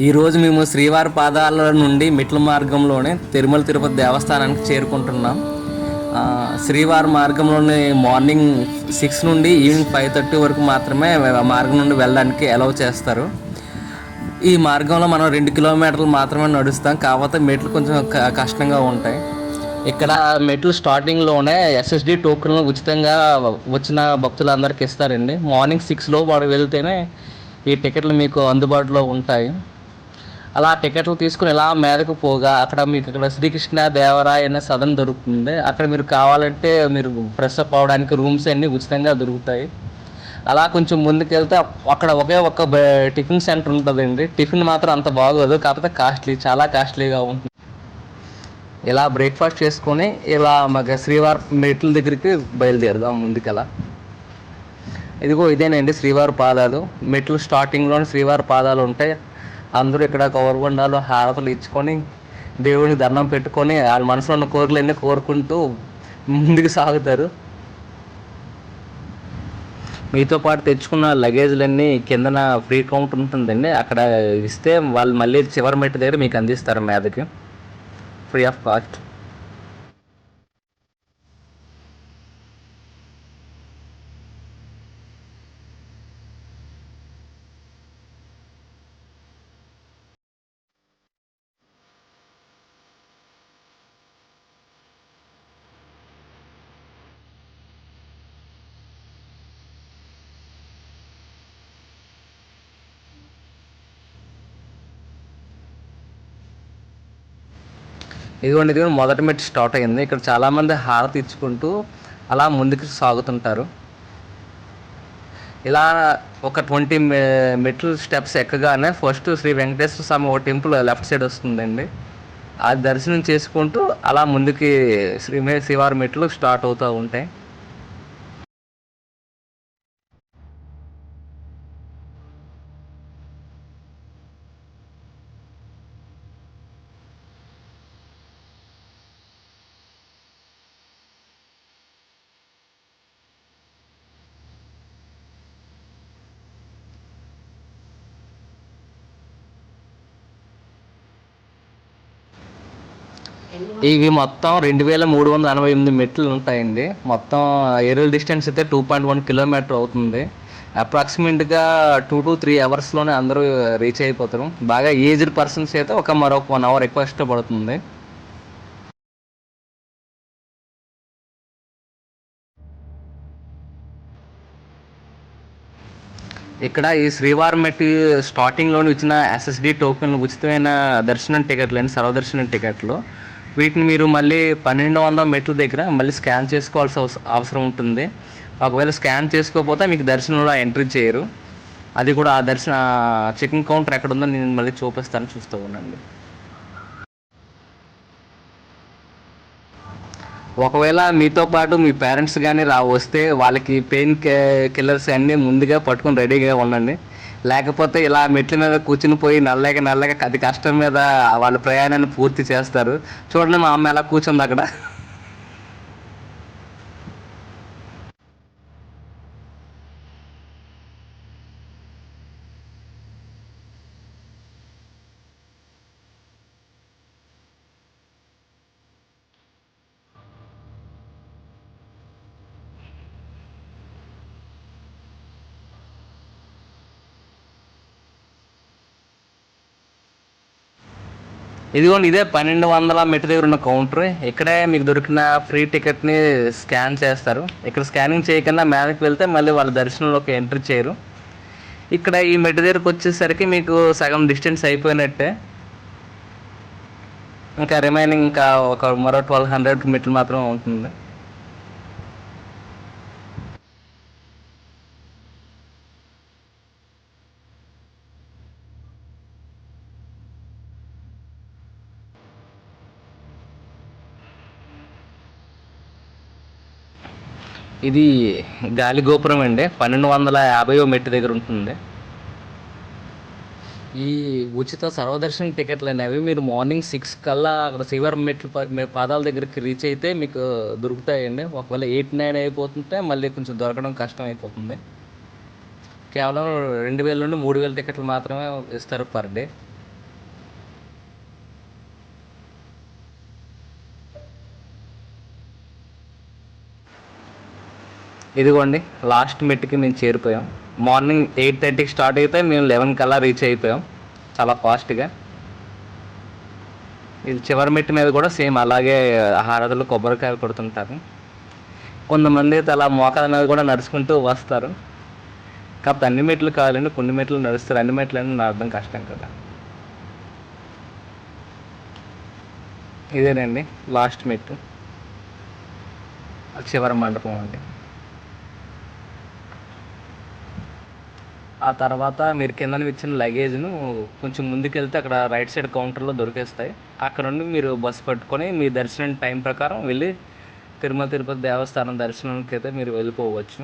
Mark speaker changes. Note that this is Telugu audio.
Speaker 1: ఈరోజు మేము శ్రీవారి పాదాల నుండి మెట్ల మార్గంలోనే తిరుమల తిరుపతి దేవస్థానానికి చేరుకుంటున్నాం. శ్రీవారి మార్గంలోని మార్నింగ్ 6 నుండి ఈవినింగ్ 5:30 వరకు మాత్రమే మార్గం నుండి వెళ్ళడానికి అలౌ చేస్తారు. ఈ మార్గంలో మనం 2 కిలోమీటర్లు మాత్రమే నడుస్తాం. కాకపోతే మెట్లు కొంచెం కష్టంగా ఉంటాయి. ఇక్కడ మెట్లు స్టార్టింగ్లోనే ఎస్ఎస్డి టోకెన్లు ఉచితంగా వచ్చిన భక్తులందరికీ ఇస్తారండి. మార్నింగ్ 6లో వాడు వెళ్తేనే ఈ టికెట్లు మీకు అందుబాటులో ఉంటాయి. అలా టికెట్లు తీసుకుని ఇలా మీదకు పోగా అక్కడ మీకు ఇక్కడ శ్రీకృష్ణ దేవరాయ అనే సదన్ దొరుకుతుంది. అక్కడ మీరు కావాలంటే మీరు ఫ్రెష్ అప్ అవడానికి రూమ్స్ అన్నీ ఉచితంగా దొరుకుతాయి. అలా కొంచెం ముందుకెళ్తే అక్కడ ఒకే ఒక్క టిఫిన్ సెంటర్ ఉంటుందండి. టిఫిన్ మాత్రం అంత బాగోదు, కాకపోతే చాలా కాస్ట్లీగా ఉంటుంది. ఇలా బ్రేక్ఫాస్ట్ చేసుకొని ఇలా మాకు శ్రీవారి మెట్ల దగ్గరికి బయలుదేరుదాం ముందుకెలా. ఇదేనండి శ్రీవారి పాదాలు. మెట్లు స్టార్టింగ్లోనే శ్రీవారి పాదాలు ఉంటాయి. అందరూ ఇక్కడ కౌరబండాలు హారతులు ఇచ్చుకొని దేవుడికి దండం పెట్టుకొని వాళ్ళ మనసులో ఉన్న కోరికలన్నీ కోరుకుంటూ ముందుకు సాగుతారు. మీతో పాటు తెచ్చుకున్న లగేజ్లన్నీ కిందన ఫ్రీ కౌంటర్ ఉంటుందండి, అక్కడ ఇస్తే వాళ్ళు మళ్ళీ చివరి మెట్టు దగ్గర మీకు అందిస్తారు మీదకి ఫ్రీ ఆఫ్ కాస్ట్. ఇదిగోండి మొదటి మెట్టు స్టార్ట్ అయింది. ఇక్కడ చాలామంది హారతి ఇచ్చుకుంటూ అలా ముందుకు సాగుతుంటారు. ఇలా ఒక 20 మెట్లు స్టెప్స్ ఎక్కగానే ఫస్ట్ శ్రీ వెంకటేశ్వర స్వామి ఒక టెంపుల్ లెఫ్ట్ సైడ్ వస్తుందండి. అది దర్శనం చేసుకుంటూ అలా ముందుకి శ్రీవారి మెట్లు స్టార్ట్ అవుతూ ఉంటాయి. ఇవి మొత్తం 2388 మెట్లు ఉంటాయండి. మొత్తం ఏరియల్ డిస్టెన్స్ అయితే 2.1 కిలోమీటర్ అవుతుంది. అప్రాక్సిమేట్గా 2 to 3 అవర్స్లోనే అందరూ రీచ్ అయిపోతారు. బాగా ఏజ్డ్ పర్సన్స్ అయితే మరొక 1 అవర్ ఎక్కువ ఇష్టపడుతుంది. ఇక్కడ ఈ శ్రీవారి మెట్టి స్టార్టింగ్లోని ఇచ్చిన ఎస్ఎస్డి టోకెన్లు ఉచితమైన దర్శనం టికెట్లు అండి, సర్వదర్శనం టికెట్లు. వీటిని మీరు మళ్ళీ 1200 మెట్ల దగ్గర మళ్ళీ స్కాన్ చేసుకోవాల్సిన అవసరం ఉంటుంది. ఒకవేళ స్కాన్ చేసుకోకపోతే మీకు దర్శనంలో ఎంట్రీ చేయరు. అది కూడా ఆ చెకింగ్ కౌంటర్ ఎక్కడ ఉందో నేను మళ్ళీ చూపిస్తాను, చూస్తూ ఉండండి. ఒకవేళ మీతో పాటు మీ పేరెంట్స్ కానీ వస్తే వాళ్ళకి పెయిన్ కిల్లర్స్ అన్నీ ముందుగా పట్టుకొని రెడీగా ఉండండి. లేకపోతే ఇలా మెట్ల మీద కూర్చుని పోయి నల్లగా అది కష్టం మీద వాళ్ళ ప్రయాణాన్ని పూర్తి చేస్తారు. చూడండి మా అమ్మ ఎలా కూర్చుంది అక్కడ. ఇదిగోండి ఇదే 1200 మెట్టు దగ్గర ఉన్న కౌంటర్. ఇక్కడే మీకు దొరికిన ఫ్రీ టికెట్ని స్కాన్ చేస్తారు. ఇక్కడ స్కానింగ్ చేయకుండా మేరకు వెళ్తే మళ్ళీ వాళ్ళ దర్శనంలోకి ఎంట్రీ చేయరు. ఇక్కడ ఈ మెట్టు దగ్గరకు వచ్చేసరికి మీకు సగం డిస్టెన్స్ అయిపోయినట్టే. ఇంకా రిమైనింగ్ ఇంకా మరో 1200 మెట్లు మాత్రం ఉంటుంది. ఇది గాలి గోపురం అండి, 1250 మెట్టు దగ్గర ఉంటుంది. ఈ ఉచిత సర్వదర్శనం టికెట్లు అనేవి మీరు మార్నింగ్ 6 కల్లా అక్కడ శ్రీవారి మెట్లు పాదాల దగ్గరికి రీచ్ అయితే మీకు దొరుకుతాయండి. ఒకవేళ 8-9 అయిపోతుంటే మళ్ళీ కొంచెం దొరకడం కష్టం అయిపోతుంది. కేవలం 2000 నుండి 3000 టికెట్లు మాత్రమే ఇస్తారు పర్ డే. ఇదిగోండి లాస్ట్ మెట్కి మేము చేరిపోయాం. మార్నింగ్ 8:30కి స్టార్ట్ అయితే మేము 11 కల్లా రీచ్ అయిపోయాం చాలా ఫాస్ట్గా. ఇది చివరి మెట్టు మీద కూడా సేమ్ అలాగే హారతులు కొబ్బరికాయలు కొడుతుంటారు. కొంతమంది అయితే అలా మోకాల మీద కూడా నడుచుకుంటూ వస్తారు. కాకపోతే అన్ని మెట్లు కావాలండి, కొన్ని మెట్లు నడుస్తారు, అన్ని మెట్లు అని నడవడం కష్టం కదా. ఇదేనండి లాస్ట్ మెట్టు, చివరి మండపం అండి. ఆ తర్వాత మీరు కింద ఇచ్చిన లగేజ్ను కొంచెం ముందుకెళ్తే అక్కడ రైట్ సైడ్ కౌంటర్లో దొరికేస్తాయి. అక్కడ నుండి మీరు బస్సు పట్టుకొని మీ దర్శనం టైం ప్రకారం వెళ్ళి తిరుమల తిరుపతి దేవస్థానం దర్శనానికి అయితే మీరు వెళ్ళిపోవచ్చు.